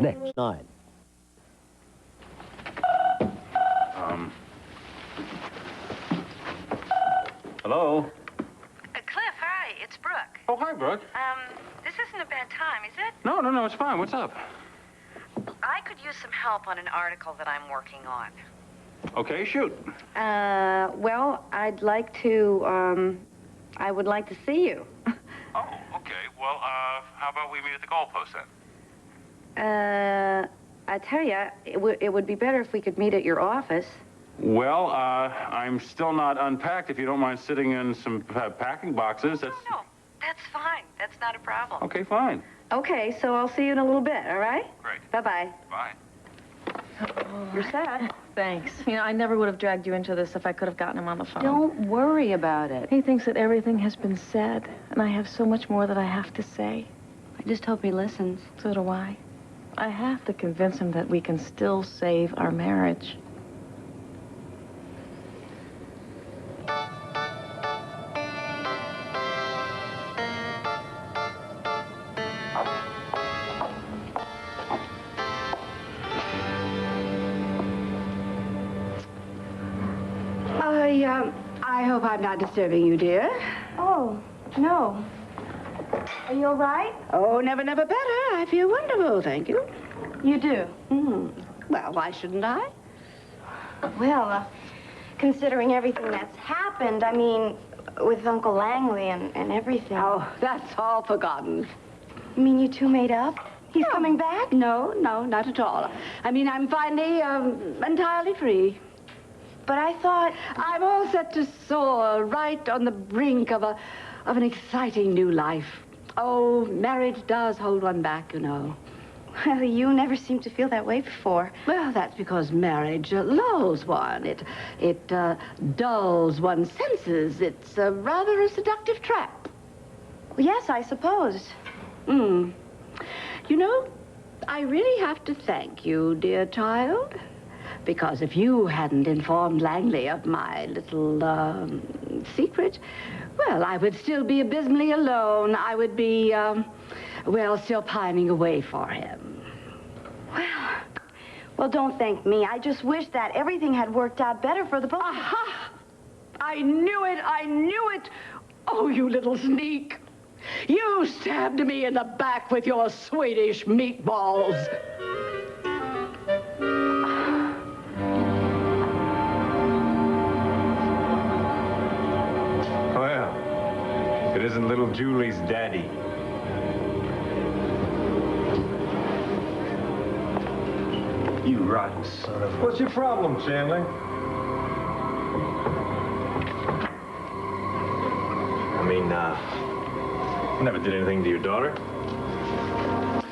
next 9. Hello? Cliff, hi, it's Brooke. Oh, hi, Brooke. This isn't a bad time, is it? No, it's fine. What's up? I could use some help on an article that I'm working on. Okay, shoot. Well, I'd like to, I would like to see you. Oh, okay. Well, how about we meet at the goalpost then? I tell you, it would be better if we could meet at your office. Well, I'm still not unpacked. If you don't mind sitting in some packing boxes, that's... No, that's fine. That's not a problem. Okay, fine. Okay, so I'll see you in a little bit, all right? Great. Bye-bye. Bye. You're set. Thanks. You know, I never would have dragged you into this if I could have gotten him on the phone. Don't worry about it. He thinks that everything has been said, and I have so much more that I have to say. I just hope he listens. So do I. I have to convince him that we can still save our marriage. I hope I'm not disturbing you, dear. Oh, no. Are you all right? Oh, never better. I feel wonderful, thank you. You do? Well, why shouldn't I? Well, considering everything that's happened, I mean, with Uncle Langley and everything. Oh, that's all forgotten. You mean you two made up? He's coming back? No, not at all. I mean, I'm finally entirely free. But I thought... I'm all set to soar right on the brink of an exciting new life. Oh, marriage does hold one back, you know. Well, you never seemed to feel that way before. Well, that's because marriage lulls one. It dulls one's senses. It's rather a seductive trap. Well, yes, I suppose. You know, I really have to thank you, dear child. Because if you hadn't informed Langley of my little secret, well, I would still be abysmally alone. I would be, well, still pining away for him. Well, don't thank me. I just wish that everything had worked out better for the both. Aha! I knew it! Oh, you little sneak! You stabbed me in the back with your Swedish meatballs. Well, it isn't little Julie's daddy. You rotten son of a... What's your problem, Chandler? I mean, never did anything to your daughter.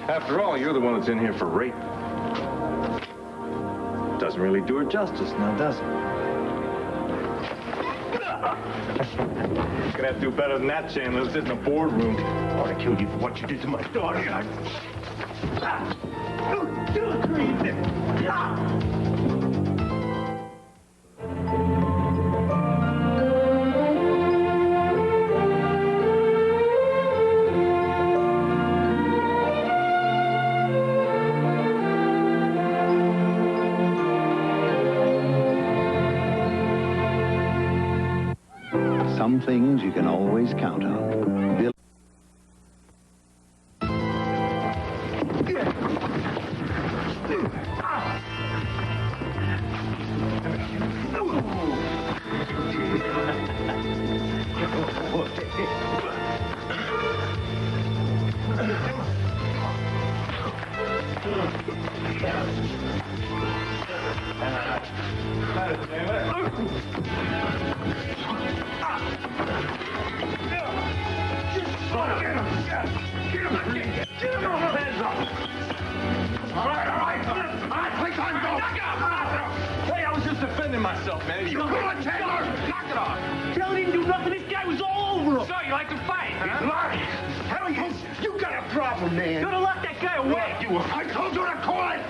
After all, you're the one that's in here for rape. Doesn't really do her justice, now does it? Gonna have to do better than that, Chandler. This isn't a boardroom. I want to kill you for what you did to my daughter. Some things you can always count on. Hey, I was just defending myself, man. You good, Taylor? Knock it off. Taylor didn't do nothing. This guy was all over him. So, you like to fight, huh? Lies. Hell, you got a problem, man. You would have locked that guy away. I told you to call it.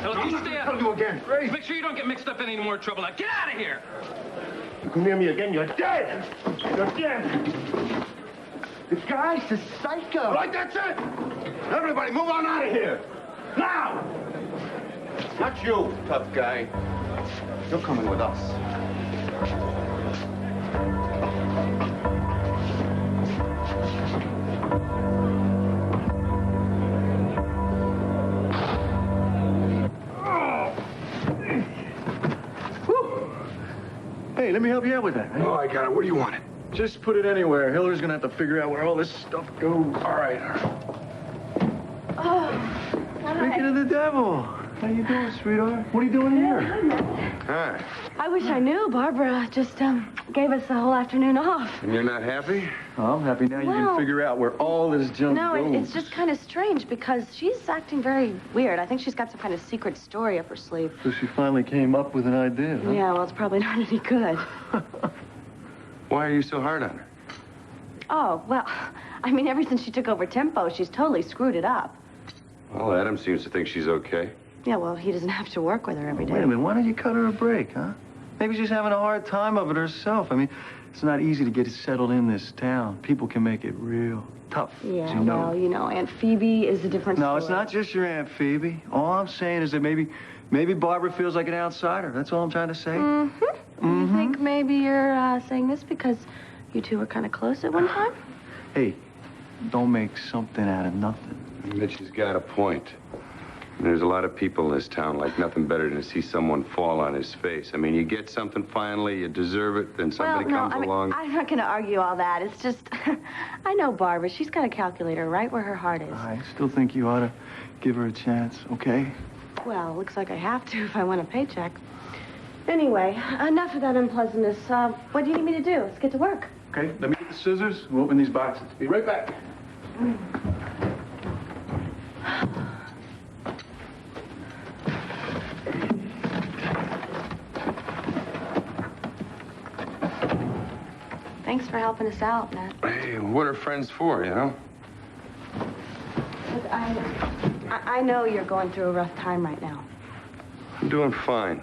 I'll You stay tell you again. Ray. Make sure you don't get mixed up in any more trouble. Now, get out of here. You come near me again, you're dead. You're dead. This guy's a psycho. Right, that's it. Everybody, move on out of here. Now. Not you, tough guy. You're coming with us. Hey, let me help you out with that. Oh, I got it. Where do you want it? Just put it anywhere. Hillary's gonna have to figure out where all this stuff goes. All right. Speaking of the devil, how you doing, sweetheart? What are you doing here? Hi. I wish I knew. Barbara just gave us the whole afternoon off. And you're not happy? Oh, I'm happy now you Well, can figure out where all this junk No, goes. it's just kind of strange because she's acting very weird. I think she's got some kind of secret story up her sleeve. So she finally came up with an idea, huh? Yeah, well, it's probably not any good. Why are you so hard on her? Oh, well, I mean, ever since she took over Tempo, she's totally screwed it up. Well, Adam seems to think she's okay. Yeah, well, he doesn't have to work with her every day. Wait a minute, why don't you cut her a break, huh? Maybe she's having a hard time of it herself. I mean, it's not easy to get settled in this town. People can make it real tough, Yeah, as you know. well, you know, Aunt Phoebe is a different No, story. it's not just your Aunt Phoebe. All I'm saying is that maybe Barbara feels like an outsider. That's all I'm trying to say. You think maybe you're saying this because you two were kind of close at one time? Hey, don't make something out of nothing. Mitch's got a point. There's a lot of people in this town like nothing better than to see someone fall on his face. I mean, you get something finally, you deserve it, then somebody comes along. I'm not going to argue all that. It's just, I know Barbara. She's got a calculator right where her heart is. I still think you ought to give her a chance, okay? Well, looks like I have to if I want a paycheck. Anyway, enough of that unpleasantness. What do you need me to do? Let's get to work. Okay, let me get the scissors. We'll open these boxes. Be right back. Thanks for helping us out, Matt. Hey, what are friends for, you know? Look, I know you're going through a rough time right now. I'm doing fine.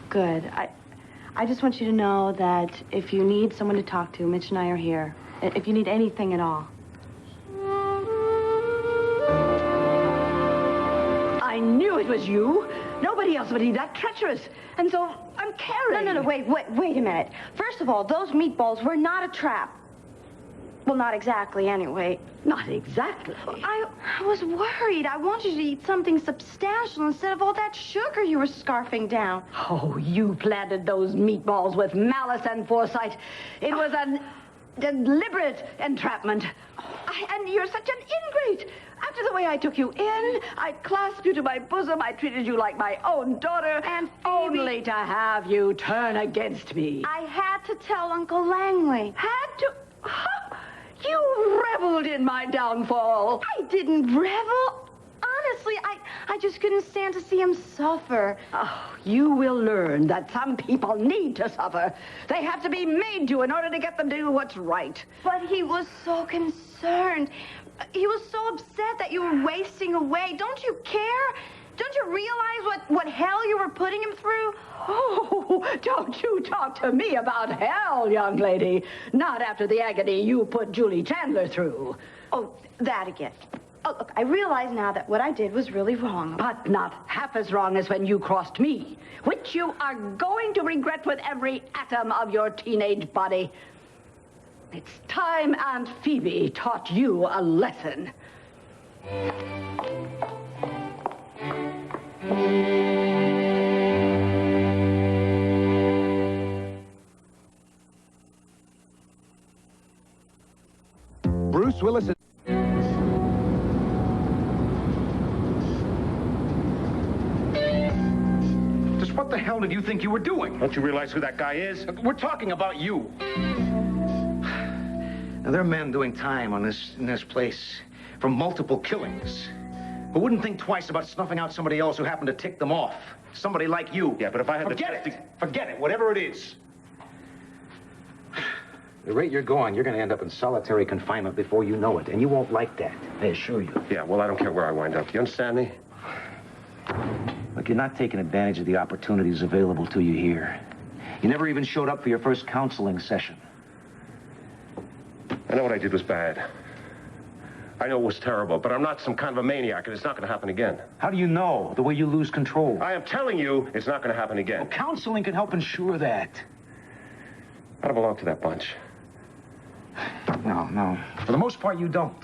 Good. I just want you to know that if you need someone to talk to, Mitch and I are here. If you need anything at all. I knew it was you. Nobody else would be that treacherous. And so I'm carrying. No, wait a minute. First of all, those meatballs were not a trap. Well, not exactly, anyway. Not exactly. I was worried. I wanted you to eat something substantial instead of all that sugar you were scarfing down. Oh, you planted those meatballs with malice and foresight. It was a deliberate entrapment. And you're such an ingrate. After the way I took you in, I clasped you to my bosom, I treated you like my own daughter, And Phoebe, only to have you turn against me. I had to tell Uncle Langley. Had to... You reveled in my downfall. I didn't revel. Honestly, I just couldn't stand to see him suffer. Oh, you will learn that some people need to suffer. They have to be made to in order to get them to do what's right. But he was so concerned. He was so upset that you were wasting away. Don't you care? Don't you realize what hell you were putting him through? Oh, don't you talk to me about hell, young lady. Not after the agony you put Julie Chandler through. Oh, that again. Oh, look, I realize now that what I did was really wrong. But not half as wrong as when you crossed me, which you are going to regret with every atom of your teenage body. It's time Aunt Phoebe taught you a lesson. Bruce Willis is... Just what the hell did you think you were doing? Don't you realize who that guy is? We're talking about you. Now, there are men doing time in this place for multiple killings who wouldn't think twice about snuffing out somebody else who happened to tick them off. Somebody like you. Yeah, but if I had Forget it, whatever it is. The rate you're going, you're going to end up in solitary confinement before you know it, and you won't like that, I assure you. Yeah, well, I don't care where I wind up. You understand me? Look, you're not taking advantage of the opportunities available to you here. You never even showed up for your first counseling session. I know what I did was bad. I know it was terrible, but I'm not some kind of a maniac, and it's not going to happen again. How do you know? The way you lose control. I am telling you, it's not going to happen again. Well, counseling can help ensure that. I don't belong to that bunch. No. For the most part, you don't.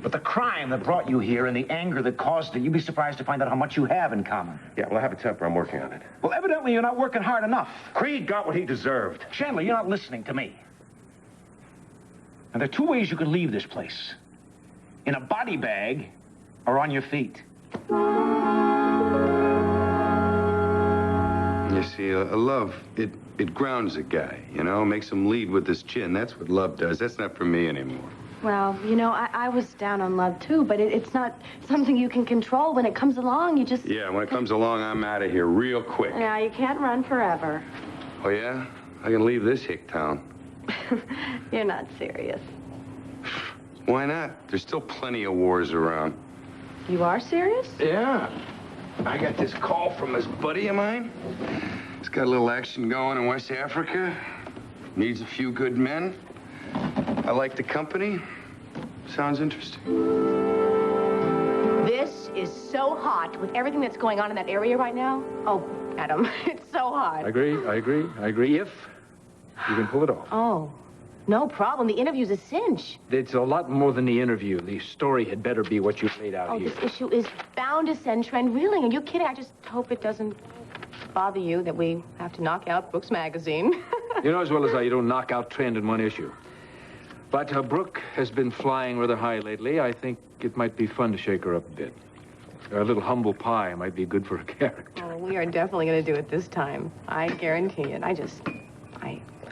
But the crime that brought you here and the anger that caused it, you'd be surprised to find out how much you have in common. Yeah, well, I have a temper. I'm working on it. Well, evidently you're not working hard enough. Creed got what he deserved. Chandler, you're not listening to me. And there are two ways you could leave this place. In a body bag or on your feet. You see, a love, it grounds a guy, you know, makes him lead with his chin. That's what love does. That's not for me anymore. Well, you know, I was down on love, too, but it's not something you can control. When it comes along, you just... Yeah, when it comes along, I'm out of here real quick. Yeah, you can't run forever. Oh, yeah? I can leave this hick town. You're not serious. Why not? There's still plenty of wars around. You are serious? Yeah. I got this call from this buddy of mine. He's got a little action going in West Africa. Needs a few good men. I like the company. Sounds interesting. This is so hot with everything that's going on in that area right now. Oh, Adam, it's so hot. I agree. If you can pull it off. Oh, no problem. The interview's a cinch. It's a lot more than the interview. The story had better be what you laid out here. This issue is bound to send trend reeling. Are you kidding? I just hope it doesn't bother you that we have to knock out Brooks Magazine. You know as well as I, you don't knock out trend in one issue. But Brooke has been flying rather high lately. I think it might be fun to shake her up a bit. A little humble pie might be good for her character. Oh, we are definitely going to do it this time. I guarantee it. I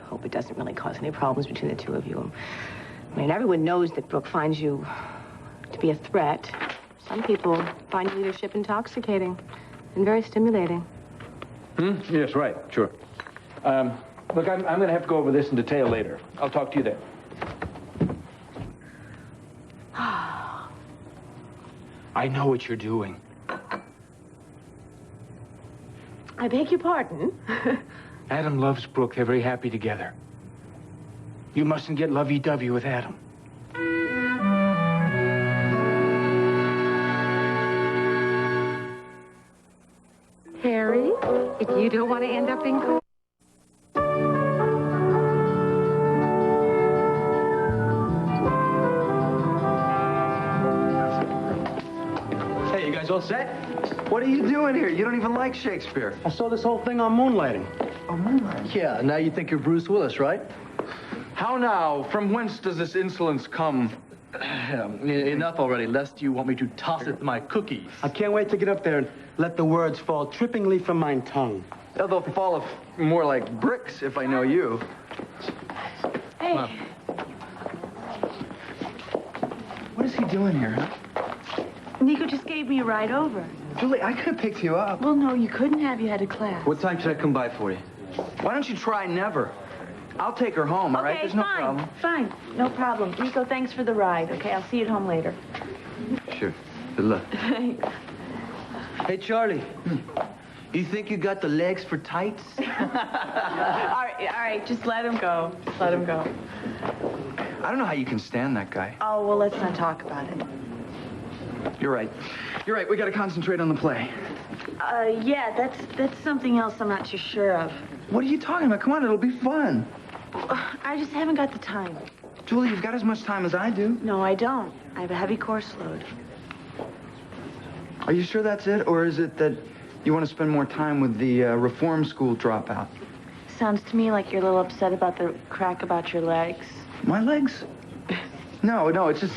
hope it doesn't really cause any problems between the two of you. I mean, everyone knows that Brooke finds you to be a threat. Some people find leadership intoxicating and very stimulating. Yes, right. Sure. Look, I'm going to have to go over this in detail later. I'll talk to you then. I know what you're doing. I beg your pardon? Adam loves Brooke. They're very happy together. You mustn't get lovey-dovey with Adam. Harry, if you don't want to end up in court. Hey, you guys all set? What are you doing here? You don't even like Shakespeare. I saw this whole thing on moonlighting. Oh, moonlight? Yeah, now you think you're Bruce Willis, right? How now? From whence does this insolence come? Enough already, lest you want me to toss it to my cookies. I can't wait to get up there and let the words fall trippingly from my tongue. They'll fall more like bricks if I know you. Hey. Wow. What is he doing here, huh? Nico just gave me a ride over. Julie, I could have picked you up. Well, no, you couldn't have. You had a class. What time should I come by for you? Why don't you try never? I'll take her home, all right? There's no problem. Fine. No problem. Nico, thanks for the ride. Okay, I'll see you at home later. Sure. Good luck. Thanks. Hey, Charlie. You think you got the legs for tights? All right. Just let him go. Just let him go. I don't know how you can stand that guy. Oh, well, let's not talk about it. You're right. You're right. We got to concentrate on the play. Yeah, that's something else I'm not too sure of. What are you talking about? Come on, it'll be fun. I just haven't got the time. Julie, you've got as much time as I do. No, I don't. I have a heavy course load. Are you sure that's it? Or is it that you want to spend more time with the reform school dropout? Sounds to me like you're a little upset about the crack about your legs. My legs? No, it's just...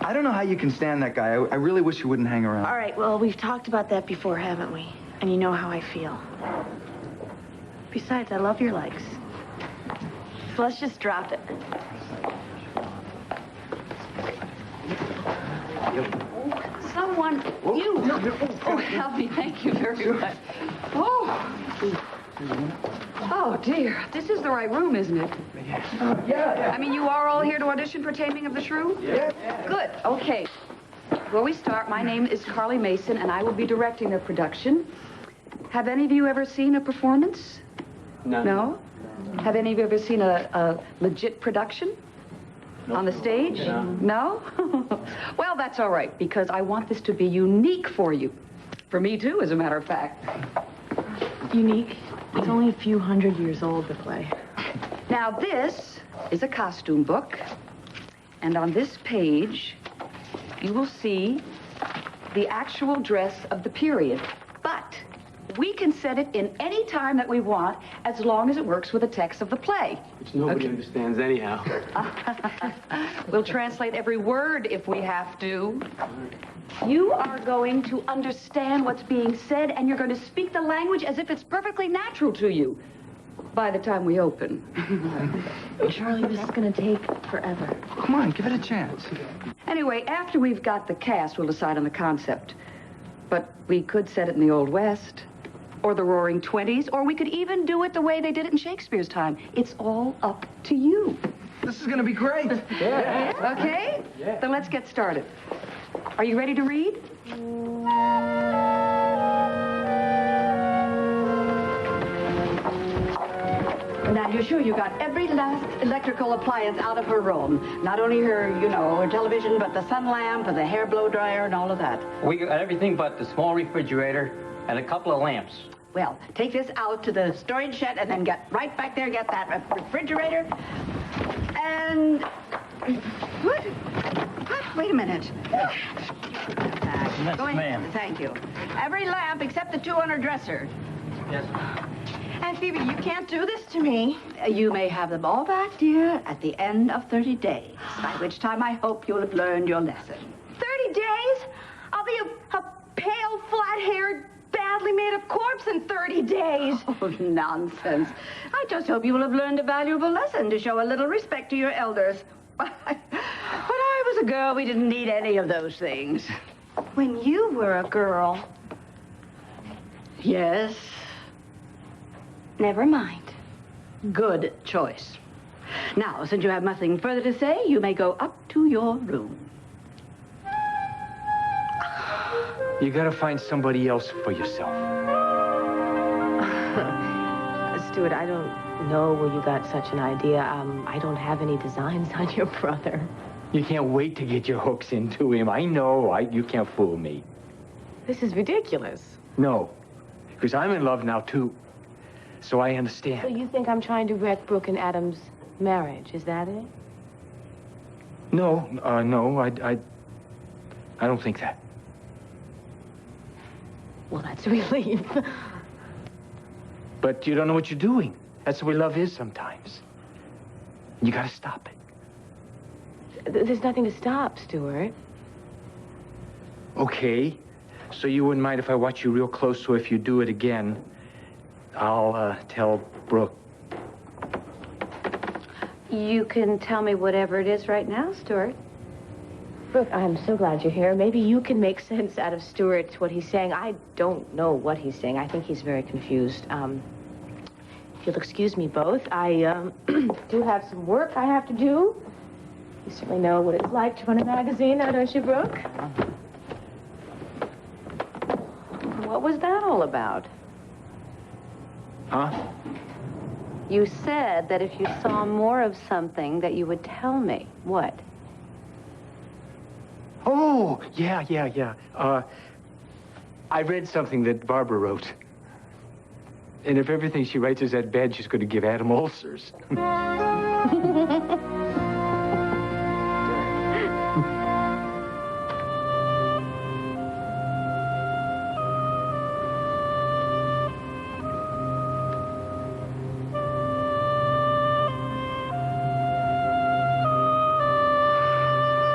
I don't know how you can stand that guy. I really wish you wouldn't hang around. All right, well, we've talked about that before, haven't we? And you know how I feel. Besides, I love your legs. So let's just drop it. Someone, you. Oh, help me. Thank you very much. Oh, dear. This is the right room, isn't it? Yeah. I mean, you are all here to audition for Taming of the Shrew? Yeah. Good. Okay. Before we start, my name is Carly Mason, and I will be directing the production. Have any of you ever seen a performance? No. No? Have any of you ever seen a legit production? On the stage? No? Well, that's all right, because I want this to be unique for you. For me, too, as a matter of fact. Unique? It's only a few hundred years old, the play. Now, this is a costume book. And on this page, you will see the actual dress of the period. But we can set it in any time that we want, as long as it works with the text of the play. Which nobody understands anyhow. We'll translate every word if we have to. You are going to understand what's being said, and you're going to speak the language as if it's perfectly natural to you by the time we open. Charlie, this is going to take forever. Come on, give it a chance. Anyway, after we've got the cast, we'll decide on the concept. But we could set it in the Old West, or the Roaring Twenties, or we could even do it the way they did it in Shakespeare's time. It's all up to you. This is gonna be great. Yeah. Okay? Yeah. Then let's get started. Are you ready to read? Now, you're sure you got every last electrical appliance out of her room? Not only her, her television, but the sun lamp and the hair blow dryer and all of that? We got everything but the small refrigerator and a couple of lamps. Well, take this out to the storage shed and then get right back there, get that refrigerator. And... What? Wait a minute. Yes, ma'am. Thank you. Every lamp except the two on her dresser. Yes. Aunt Phoebe, you can't do this to me. You may have them all back, dear, at the end of 30 days, by which time I hope you'll have learned your lesson. 30 days? I'll be a pale, flat-haired, badly made-up corpse in 30 days. Oh, nonsense. I just hope you will have learned a valuable lesson to show a little respect to your elders. When I was a girl, we didn't need any of those things. When you were a girl. Yes. Never mind. Good choice. Now, since you have nothing further to say, you may go up to your room. You gotta find somebody else for yourself. Stuart, I don't know where you got such an idea. I don't have any designs on your brother. You can't wait to get your hooks into him. I know. You can't fool me. This is ridiculous. No, because I'm in love now, too. So I understand. So you think I'm trying to wreck Brooke and Adam's marriage, is that it? No, no, I don't think that. Well, that's a relief. But you don't know what you're doing. That's the way love is sometimes. You gotta stop it. There's nothing to stop, Stuart. Okay. So you wouldn't mind if I watch you real close, so if you do it again, I'll tell Brooke. You can tell me whatever it is right now, Stuart. Brooke, I'm so glad you're here. Maybe you can make sense out of Stuart, what he's saying. I don't know what he's saying. I think he's very confused. If you'll excuse me both, I do have some work I have to do. You certainly know what it's like to run a magazine now, don't you, Brooke? What was that all about? Huh? You said that if you saw more of something that you would tell me. What? Oh, yeah. I read something that Barbara wrote. And if everything she writes is that bad, she's going to give Adam ulcers.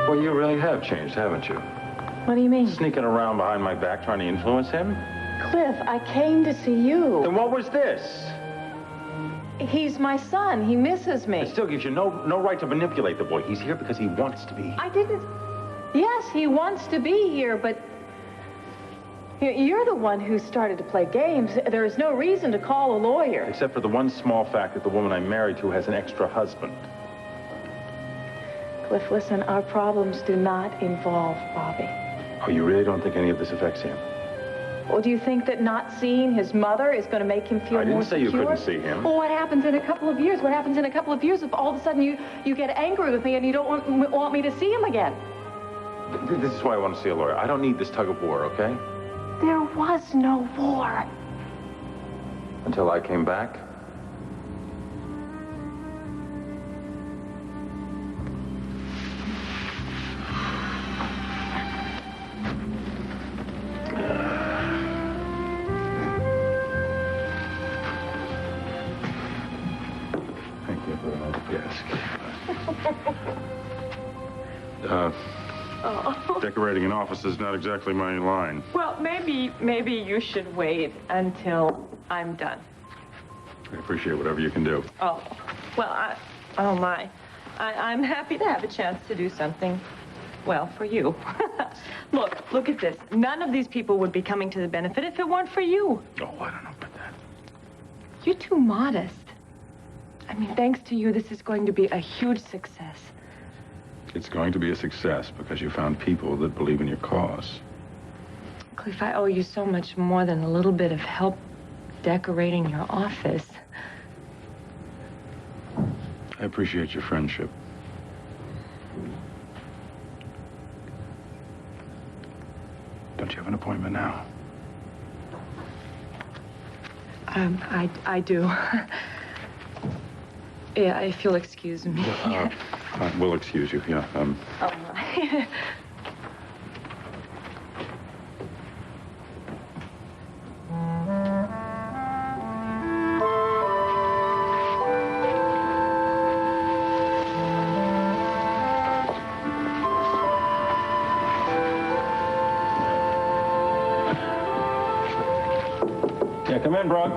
Well, you really have changed, haven't you? What do you mean? Sneaking around behind my back trying to influence him? Cliff, I came to see you. Then what was this? He's my son. He misses me. It still gives you no right to manipulate the boy. He's here because he wants to be. I didn't... Yes, he wants to be here, but... You're the one who started to play games. There is no reason to call a lawyer. Except for the one small fact that the woman I'm married to has an extra husband. Cliff, listen, our problems do not involve Bobby. Oh, you really don't think any of this affects him? Or do you think that not seeing his mother is going to make him feel more secure? I didn't say you couldn't see him. Well, what happens in a couple of years? What happens in a couple of years if all of a sudden you get angry with me and you don't want me to see him again? This is why I want to see a lawyer. I don't need this tug of war, okay? There was no war. Until I came back. Thank you very much. Yes. Decorating an office is not exactly my line. Well, maybe you should wait until I'm done. I appreciate whatever you can do. Oh, well, I'm happy to have a chance to do something, well, for you. Look at this. None of these people would be coming to the benefit if it weren't for you. Oh, I don't know about that. You're too modest. I mean, thanks to you, this is going to be a huge success. It's going to be a success because you found people that believe in your cause. Cliff, I owe you so much more than a little bit of help decorating your office. I appreciate your friendship. Don't you have an appointment now? I do. Yeah, if you'll excuse me. We'll excuse you, yeah. Oh, Yeah, come in, Brock.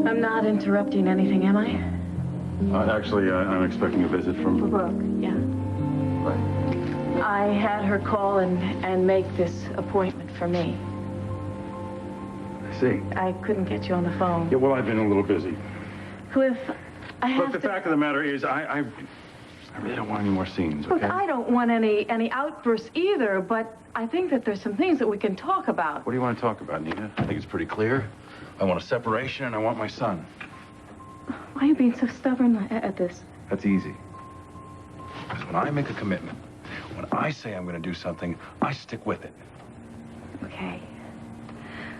I'm not interrupting anything, am I? Actually, I'm expecting a visit from... Brooke, yeah. Right. I had her call and make this appointment for me. I see. I couldn't get you on the phone. Yeah, well, I've been a little busy. Cliff, I have Look, the fact of the matter is, I really don't want any more scenes, Look, okay? I don't want any outbursts either, but I think that there's some things that we can talk about. What do you want to talk about, Nina? I think it's pretty clear. I want a separation, and I want my son. Why are you being so stubborn at this? That's easy. Because when I make a commitment, when I say I'm going to do something, I stick with it. Okay.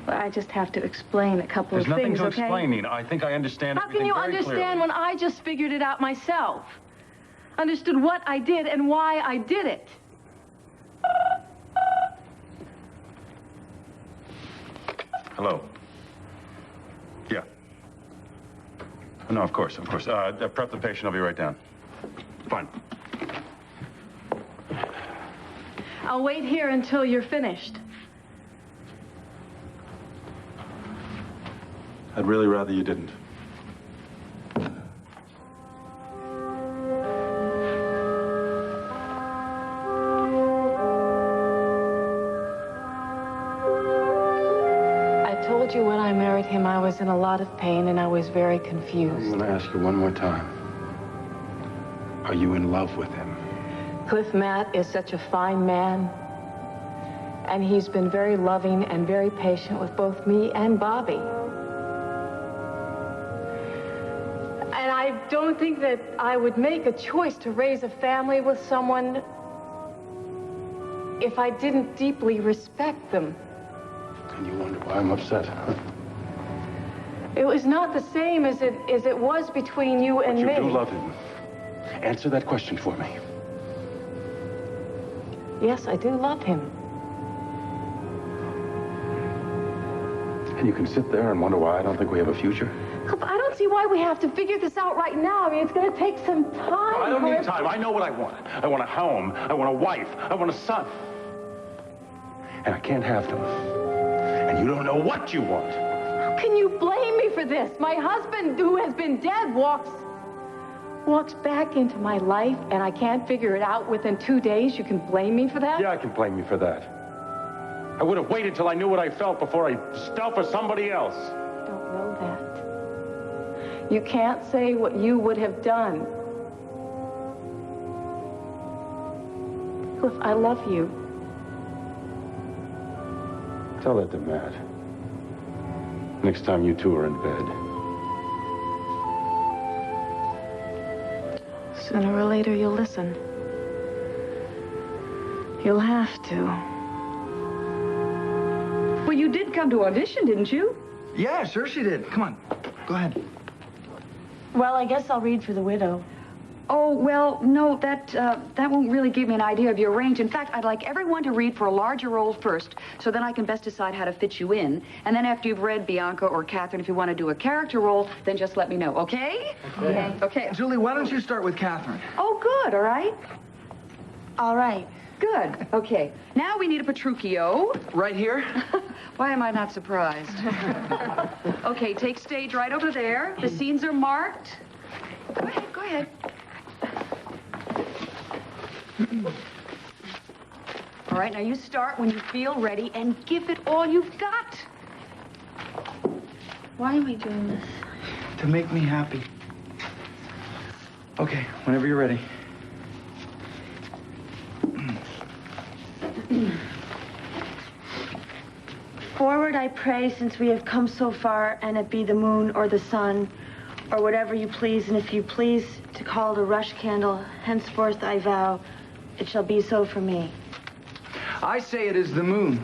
Well, I just have to explain a couple of There's nothing things, to okay? explain, Nina. I think I understand How can everything you very understand clearly. when I just figured it out myself? Understood what I did and why I did it. Hello. Yeah. No, of course. Prep the patient. I'll be right down. Fine. I'll wait here until you're finished. I'd really rather you didn't. I told you when I married him I was in a lot of pain and I was very I'm confused. going to ask you one more time. Are you in love with him? Cliff Matt is such a fine man. And he's been very loving and very patient with both me and Bobby. And I don't think that I would make a choice to raise a family with someone if I didn't deeply respect them. And you wonder why I'm upset. It was not the same as it was between you and But me. you do love him. Answer that question for me. Yes, I do love him. And you can sit there and wonder why I don't think we have a future? Cliff, I don't see why we have to figure this out right now. I mean, it's going to take some time. I don't Cliff. need time. I know what I want. I want a home. I want a wife. I want a son. And I can't have them. And you don't know what you want. How can you blame me for this? My husband, who has been dead, walks walks back into my life and I can't figure it out within 2 days, you can blame me for that? Yeah, I can blame you for that. I would have waited till I knew what I felt before I fell for somebody else. I don't know that. You can't say what you would have done. Cliff, I love you. Tell that to Matt. Next time you two are in bed. Sooner or later, you'll listen. You'll have to. Well, you did come to audition, didn't you? Yeah, sure she did. Come on, go ahead. Well, I guess I'll read for the widow. Oh, well, no, that won't really give me an idea of your range. In fact, I'd like everyone to read for a larger role first, so then I can best decide how to fit you in. And then after you've read Bianca or Catherine, if you want to do a character role, then just let me know, okay? Okay. Okay. Julie, why don't you start with Catherine? Oh, good, all right. All right. Good, okay. Now we need a Petruchio. Right here? Why am I not surprised? Okay, take stage right over there. The scenes are marked. Go ahead, go ahead. All right, now you start when you feel ready and give it all you've got. Why am I doing this? To make me happy. Okay, whenever you're ready. Forward I pray, since we have come so far, and it be the moon or the sun, or whatever you please, and if you please to call it a rush candle, henceforth I vow, it shall be so for me. I say it is the moon.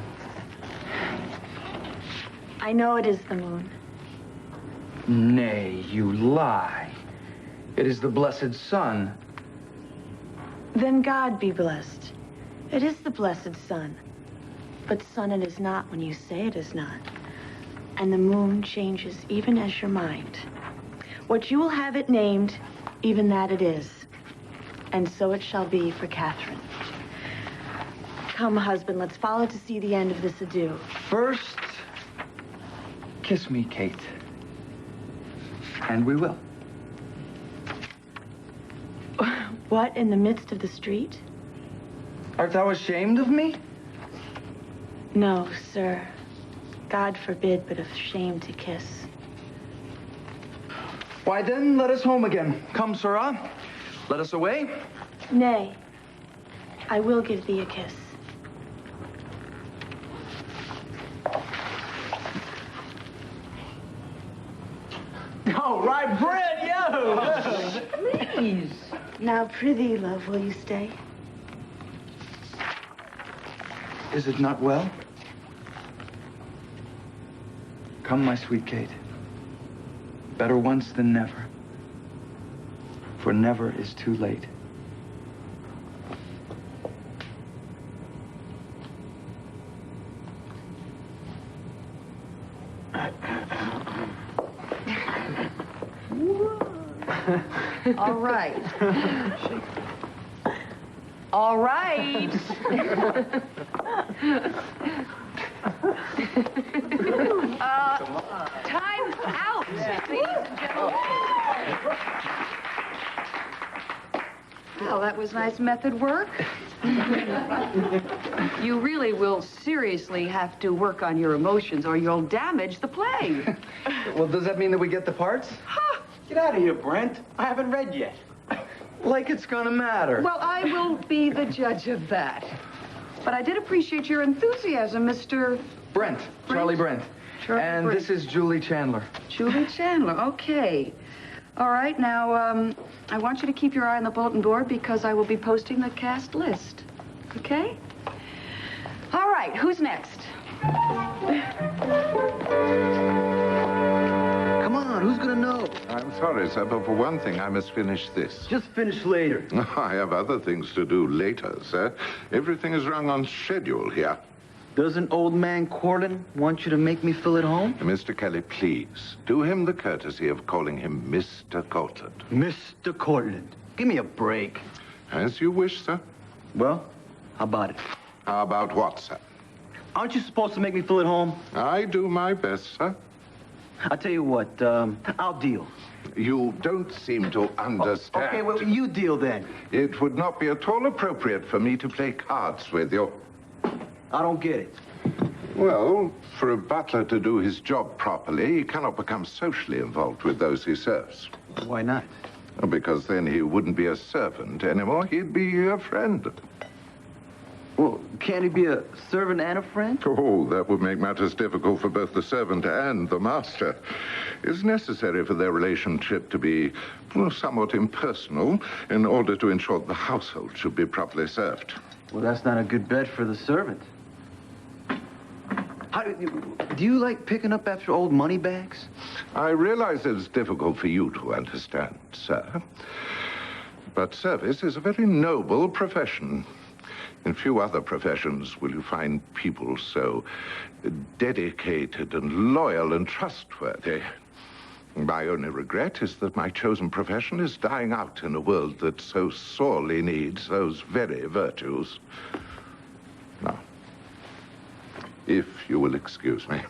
I know it is the moon. Nay, you lie. It is the blessed sun. Then God be blessed. It is the blessed sun. But sun it is not when you say it is not. And the moon changes even as your mind. What you will have it named, even that it is. And so it shall be for Catherine. Come, husband, let's follow to see the end of this ado. First, kiss me, Kate. And we will. What, in the midst of the street? Art thou ashamed of me? No, sir. God forbid, but of shame to kiss. Why then, let us home again. Come, sirrah. Let us away. Nay, I will give thee a kiss. All right, Brett, yo! Please. Now, prithee, love, will you stay? Is it not well? Come, my sweet Kate. Better once than never. For never is too late. All right. All right. Time out, ladies and gentlemen. Well, that was nice method work. You really will seriously have to work on your emotions or you'll damage the play. Well, does that mean that we get the parts? Get out of here, Brent. I haven't read yet. Like it's gonna matter. Well, I will be the judge of that. But I did appreciate your enthusiasm, Mr. Brent. Charlie Brent. Charlie and Brent. this is Julie Chandler. Julie Chandler, okay. All right, now, I want you to keep your eye on the bulletin board because I will be posting the cast list. Okay? All right, who's next? Come on, who's gonna know? I'm sorry, sir, but for one thing, I must finish this. Just finish later. I have other things to do later, sir. Everything is run on schedule here. Doesn't old man Corlin want you to make me feel at home? Mr. Kelly, please, do him the courtesy of calling him Mr. Cortland. Mr. Cortland, give me a break. As you wish, sir. Well, how about it? How about what, sir? Aren't you supposed to make me feel at home? I do my best, sir. I'll tell you what, I'll deal. You don't seem to understand. Okay, well, you deal then. It would not be at all appropriate for me to play cards with you. I don't get it. Well, for a butler to do his job properly, he cannot become socially involved with those he serves. Why not? Well, because then he wouldn't be a servant anymore. He'd be a friend. Well, can't he be a servant and a friend? Oh, that would make matters difficult for both the servant and the master. It's necessary for their relationship to be somewhat impersonal in order to ensure the household should be properly served. Well, that's not a good bet for the servant. Do you like picking up after old money bags? I realize it's difficult for you to understand, sir. But service is a very noble profession. In few other professions will you find people so dedicated and loyal and trustworthy. My only regret is that my chosen profession is dying out in a world that so sorely needs those very virtues. Now, if you will excuse me.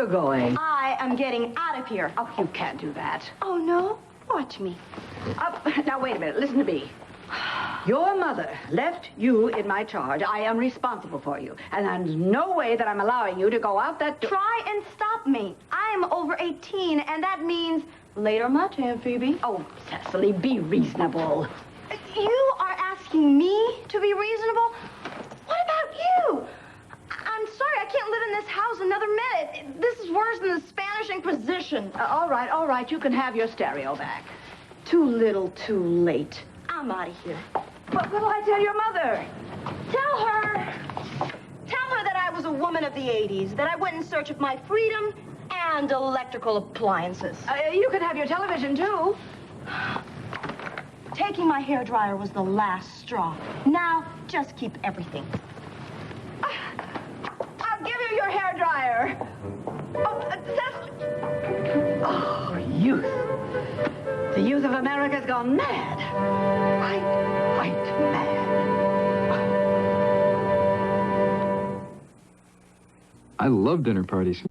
Going. I am getting out of here. Oh, you can't do that. Oh, no? Watch me. Now, wait a minute. Listen to me. Your mother left you in my charge. I am responsible for you. And there's no way that I'm allowing you to go out that door. Try and stop me. I am over 18, and that means later much, Aunt Phoebe. Oh, Cecily, be reasonable. You are asking me to be reasonable? What about you? I'm sorry, I can't live in this house another minute. This is worse than the Spanish Inquisition. All right. You can have your stereo back. Too little, too late. I'm out of here. What will I tell your mother? Tell her that I was a woman of the 80s, that I went in search of my freedom and electrical appliances. You can have your television, too. Taking my hairdryer was the last straw. Now, just keep everything. I'll give you your hairdryer. Oh, youth. The youth of America's gone mad. Quite mad. I love dinner parties.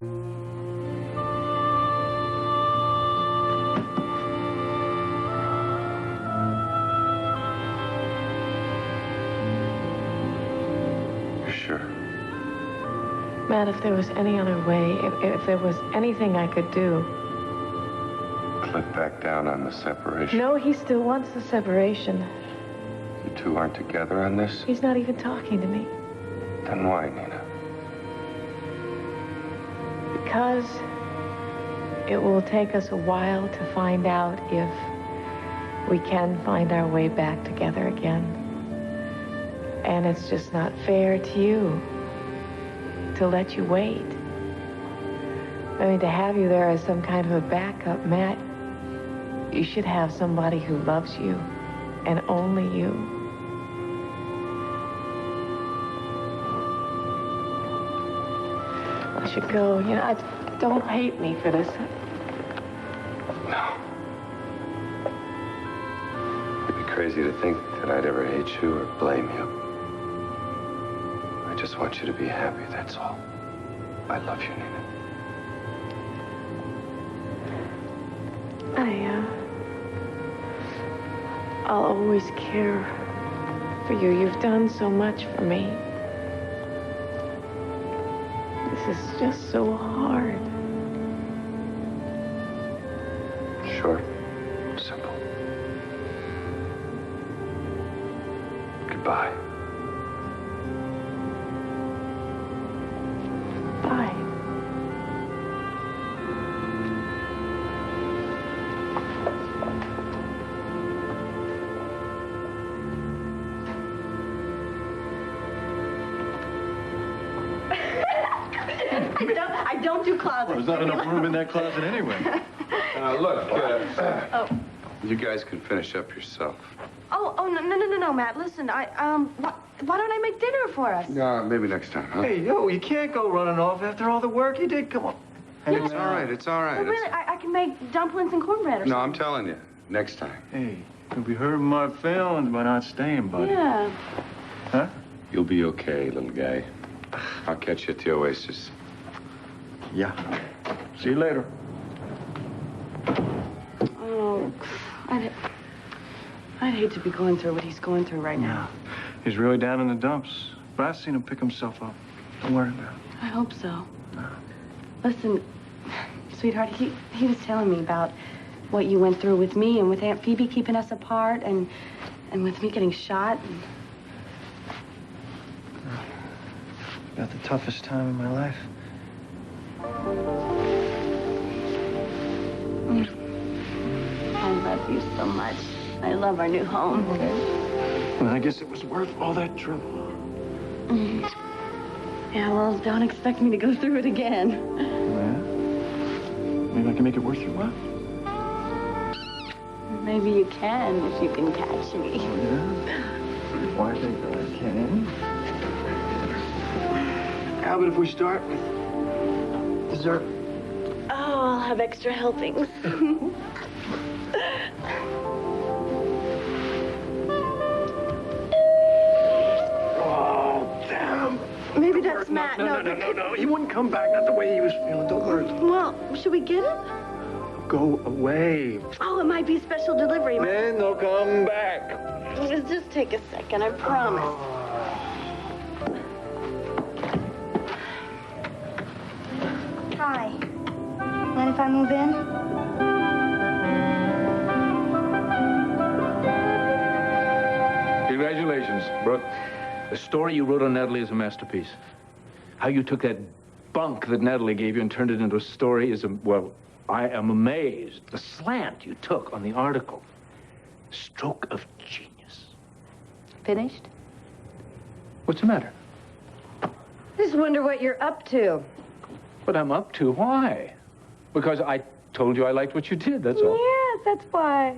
Sure. Matt, if there was any other way, if there was anything I could do. Click back down on the separation. No, he still wants the separation. You two aren't together on this? He's not even talking to me. Then why, Nina? Because it will take us a while to find out if we can find our way back together again. And it's just not fair to you to let you wait. I mean, to have you there as some kind of a backup, Matt, you should have somebody who loves you, and only you. I should go. You know, don't hate me for this. No. It'd be crazy to think that I'd ever hate you or blame you. I just want you to be happy, that's all. I love you, Nina. I'll always care for you. You've done so much for me. This is just so hard. Short, simple. Goodbye. Bye. I don't do closets. Well, there's not enough room in that closet anyway. Look, You guys can finish up yourself. Oh, no, Matt. Listen, why don't I make dinner for us? No, maybe next time, huh? Hey, yo, you can't go running off after all the work you did. Come on. Hey, It's all right. It's all right. Well, really, I can make dumplings and cornbread or something. No, I'm telling you. Next time. Hey, you'll be hurting my feelings by not staying, buddy. Yeah. Huh? You'll be okay, little guy. I'll catch you at the Oasis. Yeah. See you later. Oh, I'd hate to be going through what he's going through right now. He's really down in the dumps. But I've seen him pick himself up. Don't worry about it. I hope so. Listen, sweetheart, he was telling me about what you went through with me and with Aunt Phoebe keeping us apart and with me getting shot. Got the toughest time of my life. I love you so much. I love our new home. Well, I guess it was worth all that trouble. Yeah, well, don't expect me to go through it again. Yeah? Maybe I can make it worth your while. Maybe you can if you can catch me. Why think that I can? How about if we start with dessert? Oh, I'll have extra helpings. Oh, damn. Maybe that's Matt. No. He wouldn't come back. Not the way he was feeling. Don't worry. Well, should we get him? Go away. Oh, it might be special delivery. Man, they'll come back. Just take a second, I promise. Hi. Mind if I move in? Congratulations, Brooke. The story you wrote on Natalie is a masterpiece. How you took that bunk that Natalie gave you and turned it into a story is, well, I am amazed. The slant you took on the article. Stroke of genius. Finished? What's the matter? Just wonder what you're up to. What I'm up to? Why? Because I told you I liked what you did, that's all. Yes, that's why.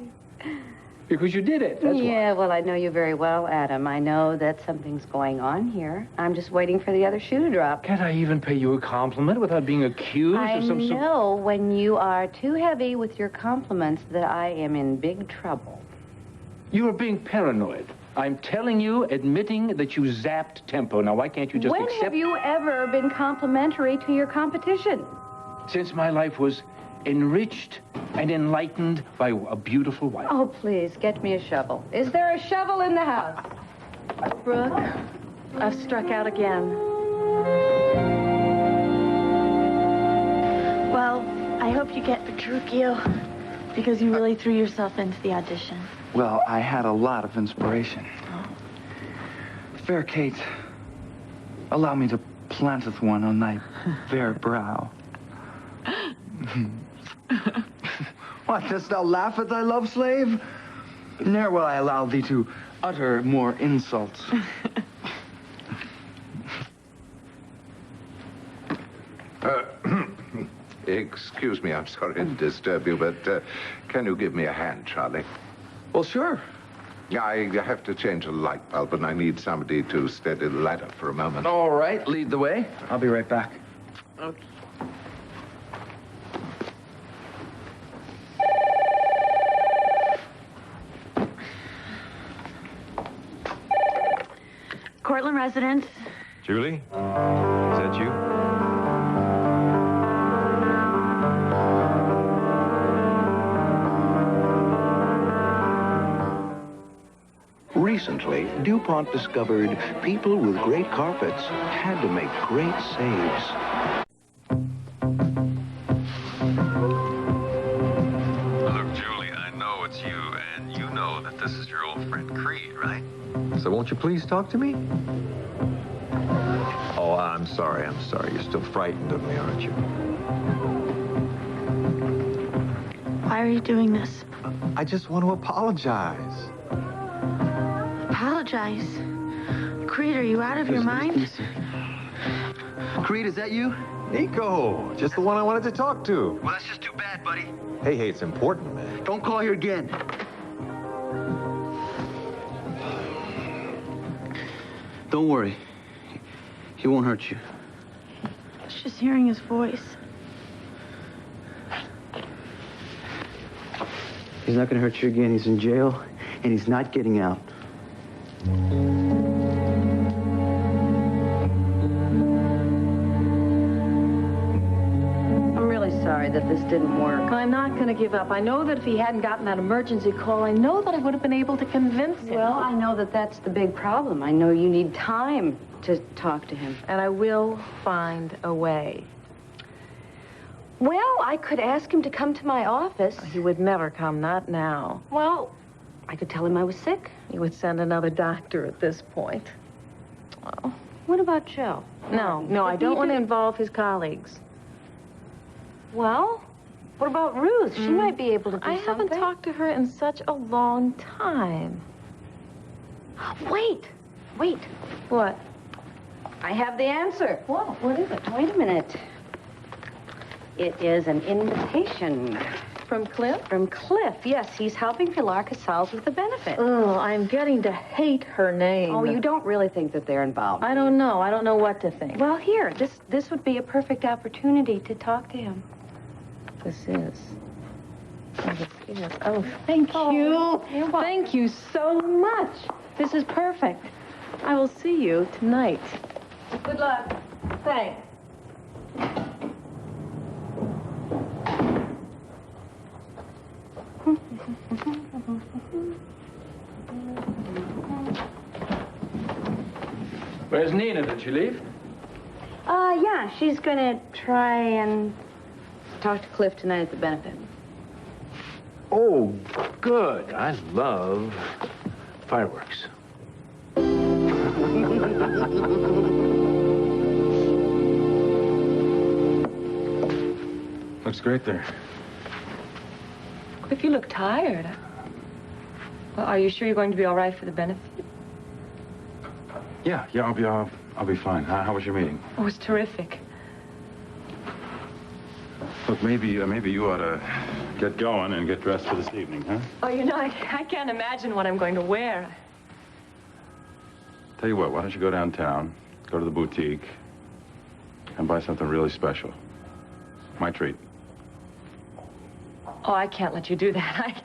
Because you did it, that's why. Yeah, well, I know you very well, Adam. I know that something's going on here. I'm just waiting for the other shoe to drop. Can't I even pay you a compliment without being accused of some sort? I know when you are too heavy with your compliments that I am in big trouble. You are being paranoid. I'm telling you, admitting that you zapped tempo. Now, why can't you just When accept... have you ever been complimentary to your competition? Since my life was enriched and enlightened by a beautiful wife. Oh, please, get me a shovel. Is there a shovel in the house? Brooke, I've struck out again. Well, I hope you get Petruchio, because you really threw yourself into the audition. Well, I had a lot of inspiration. Fair Kate, allow me to planteth one on thy fair brow. What, dost thou laugh at thy love slave? Ne'er will I allow thee to utter more insults. Excuse me, I'm sorry to disturb you, but can you give me a hand, Charlie? Well, sure. I have to change a light bulb, and I need somebody to steady the ladder for a moment. All right, lead the way. I'll be right back. Okay. Cortland residence. Julie? Is that you? Recently, DuPont discovered people with great carpets had to make great saves. Look, Julie, I know it's you, and you know that this is your old friend Creed, right? So won't you please talk to me? Oh, I'm sorry. You're still frightened of me, aren't you? Why are you doing this? I just want to apologize. Apologize. Creed, are you out of your mind? Creed, is that you? Nico, just the one I wanted to talk to. Well, that's just too bad, buddy. Hey, it's important, man. Don't call here again. Don't worry. He won't hurt you. It's just hearing his voice. He's not going to hurt you again. He's in jail, and he's not getting out. I'm really sorry that this didn't work. I'm not going to give up. I know that if he hadn't gotten that emergency call, I know that I would have been able to convince him. Well, I know that that's the big problem. I know you need time to talk to him. And I will find a way. Well, I could ask him to come to my office. He would never come, not now. Well, I could tell him I was sick. You would send another doctor at this point. Well, what about Joe? No, I don't want to involve his colleagues. Well, what about Ruth? She might be able to do something. I haven't talked to her in such a long time. Wait. What? I have the answer. What is it? Wait a minute. It is an invitation. From Cliff? From Cliff, yes. He's helping Pilar Casals with the benefit. Oh, I'm getting to hate her name. Oh, you don't really think that they're involved? I don't know. I don't know what to think. Well, here, this would be a perfect opportunity to talk to him. This is. Oh, thank you. Thank you so much. This is perfect. I will see you tonight. Good luck. Thanks. Where's Nina? Did she leave? Yeah, she's gonna try and talk to Cliff tonight at the benefit. Oh, good. I love fireworks. Looks great there. Cliff, you look tired. Well, are you sure you're going to be all right for the benefit? Yeah, I'll be fine. How was your meeting? Oh, it was terrific. Look, maybe you ought to get going and get dressed for this evening, huh? Oh, you know, I can't imagine what I'm going to wear. Tell you what, why don't you go downtown, go to the boutique, and buy something really special. My treat. Oh, I can't let you do that.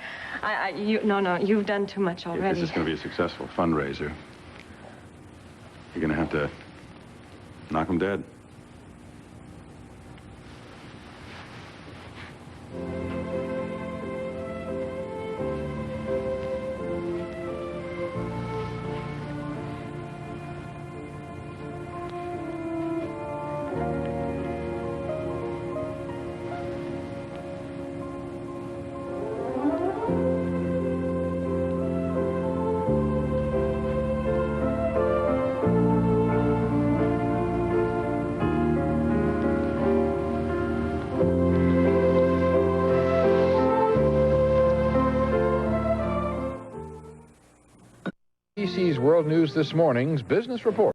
No, you've done too much already. If this is going to be a successful fundraiser, you're going to have to knock them dead. BBC's World News This Morning's Business Report.